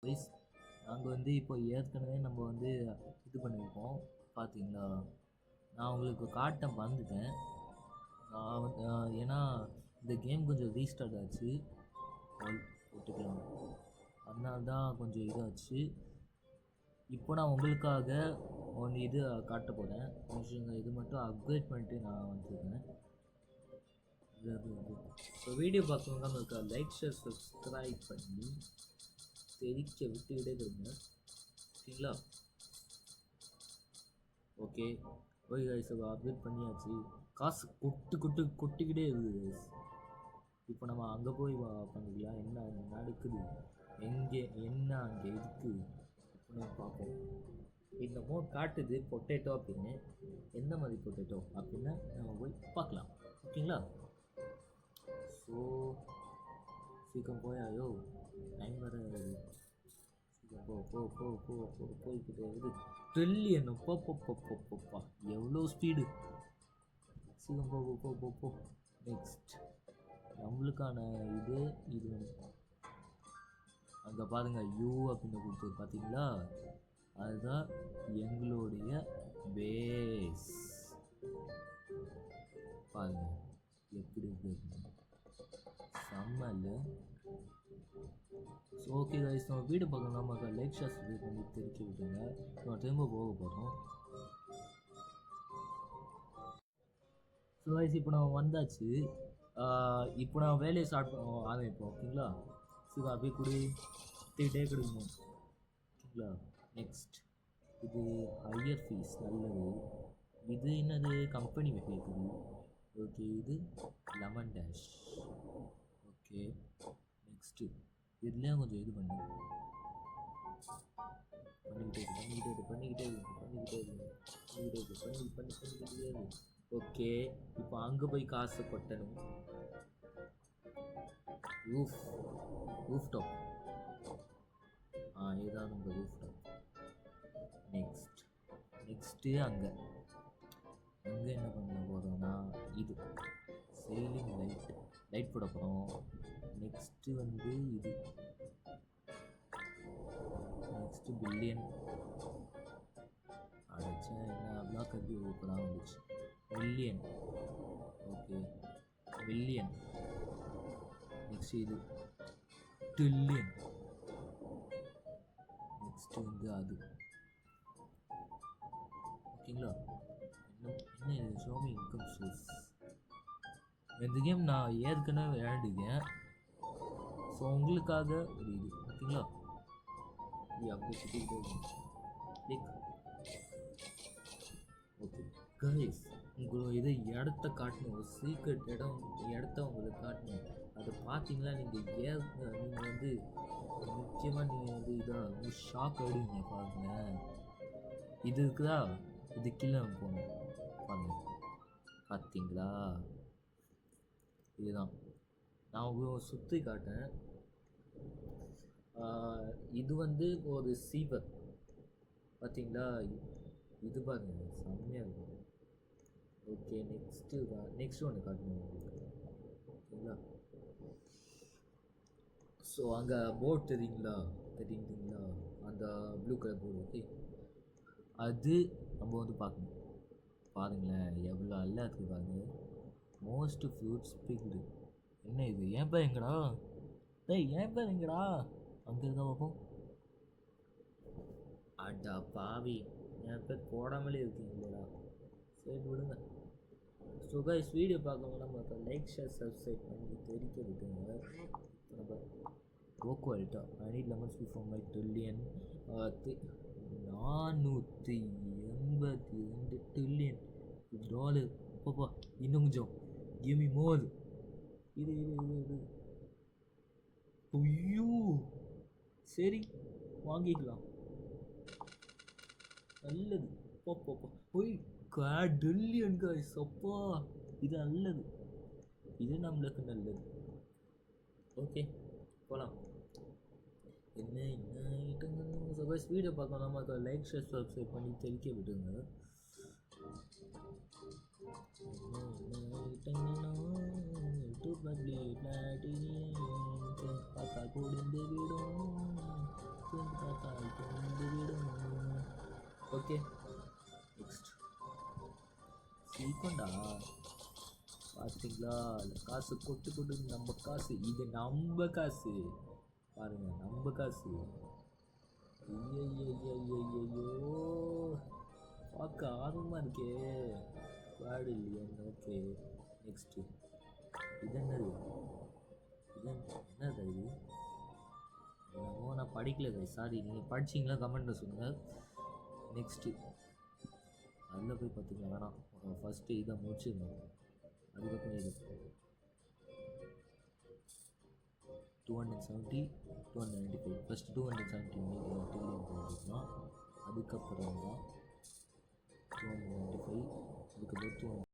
Wise நாங்கள் வந்து இப்போ ஏற்கனவே நம்ம வந்து இது பண்ணியிருக்கோம் பார்த்தீங்களா. நான் உங்களுக்கு காட்ட வந்துட்டேன். ஏன்னா இந்த கேம் கொஞ்சம் ரீஸ்டார்ட் ஆச்சு போட்டுக்கலாம், அதனால தான் கொஞ்சம் இதாச்சு. இப்போ நான் உங்களுக்காக ஒன்று இது காட்ட போகிறேன். கொஞ்சம் இது மட்டும் அப்கிரேட் பண்ணிட்டு நான் வந்துருக்கேன். ஸோ வீடியோ பார்க்கணுன்னா நம்மளுக்கு லைக் ஷேர் சப்ஸ்கிரைப் பண்ணி தெரிக்க விட்டுக்கிட்டே போங்க, ஓகேங்களா. ஓகே ஓகே கைஸ், அப்டேட் பண்ணியாச்சு. காசு கொட்டிக்கிட்டே இருக்குது கைஸ். இப்போ நம்ம அங்கே போய் பண்ணிக்கலாம். என்ன நடக்குது, எங்கே என்ன அங்கே இருக்குது அப்படின்னு பார்ப்போம். இந்த மோட் காட்டுது பொட்டேட்டோ அப்படின்னு. எந்த மாதிரி பொட்டேட்டோ அப்படின்னு நம்ம போய் பார்க்கலாம், ஓகேங்களா. ஸோ சீக்கிரம் போயாயோ, டைம் வர போய்கிட்டே இருக்குது. ட்ரில்லியன் போப்பா எவ்வளோ ஸ்பீடு. சீக்கிரம் போ. நெக்ஸ்ட் நம்மளுக்கான இது அங்கே பாருங்க, யூ அப்படின்னு கொடுத்தது பார்த்தீங்களா, அதுதான் எங்களுடைய பேஸ். பாருங்க எப்படி இருக்கு, செம்மல்ல. ஸோ ஓகே கைஸ், நம்ம வீடு பார்க்கணும். நமக்கு லைக் ஷேர் பண்ணி தெரிவிக்க விட்டுங்க. நம்ம திரும்ப போக போகிறோம். ஸோ கைஸ், இப்போ நம்ம வந்தாச்சு. இப்போ நான் வேலையை ஸ்டார்ட் பண்ண ஆரம்பிப்போம், ஓகேங்களா. ஸோ அப்படியே கொடுத்துக்கிட்டே கொடுக்கணும், ஓகேங்களா. நெக்ஸ்ட் இது ஹையர் ஃபீஸ், நல்லது. இது என்னது, கம்பெனி கேட்குது. ஓகே, இது லெமன் டேஷ். ஓகே நெக்ஸ்ட்டு இதுலேயும் கொஞ்சம் இது பண்ணிக்கிட்டே இருக்கு. ஓகே, இப்போ அங்கே போய் காசு கொட்டணும். ரூஃப் டாப், ஏதாவது உங்கள் ரூஃப் டாப். நெக்ஸ்ட்டு அங்கே என்ன பண்ண போகிறோம்னா, இது செயிலிங் லைட் போட போகிறோம். நெக்ஸ்ட்டு வந்து நெக்ஸ்ட்டு பில்லியன் அடைச்சா என்ன பிளாக் அப்படி இப்போ தான் வந்துச்சு. Million, okay million. நெக்ஸ்ட் இது ட்ரில்லியன். நெக்ஸ்ட்டு வந்து அது, ஓகேங்களா. என்ன இது, ஷோமி இன்கம் சோர்ஸ். இந்த கேம் நான் ஏற்கனவே விளையாடுவேன். ஸோ உங்களுக்காக ஒரு இது, ஓகேங்களா. இது அப்படியே சுற்றிக்கிட்டே ஓகே கைஸ், உங்களுக்கு இதை இடத்த காட்டணும், ஒரு சீக்ரெட் இடத்த உங்களுக்கு காட்டணும். அதை பார்த்தீங்களா நீங்கள் வந்து முக்கியமாக நீங்கள் வந்து இதாக ஷாக் ஆகிடுவீங்க. பாருங்களேன், இது இருக்குதா, இது கீழே போகணும். பாருங்க, பார்த்தீங்களா, இதுதான். நான் உங்களுக்கு சுற்றி காட்டேன். இது வந்து ஒரு சீவர், பார்த்தீங்களா. இது பாருங்க, செம்மையாக இருக்கும். ஓகே நெக்ஸ்ட் ஒன்று காட்டணும் உங்களுக்கு, ஓகேங்களா. ஸோ அங்கே போர்ட் தெரியுங்களா, அந்த ப்ளூ கலர் போர்டு. ஓகே, அது நம்ம வந்து பார்க்கணும். பாருங்களேன் எவ்வளோ நல்லா இருக்குது பாருங்க. Most fruits picked. என்ன இது, ஏன் பேர் எங்கடா, அங்கே இருந்தால் பார்ப்போம். அடா பாவி, என் பேர் போடாமலே இருக்கீங்களா, சரி விடுங்க. ஸோ கைஸ், வீடியோ பார்க்கணும்னா நம்ம லைக் ஷேர் சப்ஸ்கிரைப் பண்ணி தெரிவிக்க விட்டுங்க. நம்ம ஓக்குவல்ட்டா I need lemons from my trillion. 482 trillion dollar. அப்பப்பா, இன்னும் கொஞ்சம் கிவ் மீ மோர். இது ஐயோ, சரி வாங்கிக்கலாம், நல்லது. போப்பா போய் ட்ரில்லியன் கைஸ், அப்பா இது நல்லது, இது நம்மளுக்கு நல்லது. ஓகே போகலாம். என்ன ஐட்டங்கள். சப்போஸ் வீடியோ பார்க்கணும், நமக்கு லைக் ஷேர் சப்ஸ்கிரைப் பண்ணி தெரிவிக்க விடுங்க. பார்த்தா கொடுந்து விடும் வந்துவிடும். ஓகே, நெக்ஸ்ட் சீக்கிரம்டா. பார்த்தீங்களா, இந்த காசு கொட்டு கொட்டு, நம்ம காசு, இது நம்ம காசு பாருங்க, நம்ம காசு. ஐயோ, பார்க்க ஆர்வமாக இருக்கே. கார்டு இல்லையா? ஓகே, நெக்ஸ்ட்டு இது என்னது? என்னது இது? நான் படிக்கல, சாரி. நீங்கள் படிச்சிங்களா கமெண்ட்டில் சொல்லுங்கள். நெக்ஸ்ட்டு அதில் போய் பார்த்துக்கலாம் வேணாம். ஃபஸ்ட்டு இதை முடிச்சிடணும், அதுக்கப்புறம் இது 270 295. ஃபஸ்ட்டு 270 பண்ணிக்கலாம், அதுக்கப்புறம் தான் 295, அதுக்கப்புறம் 200.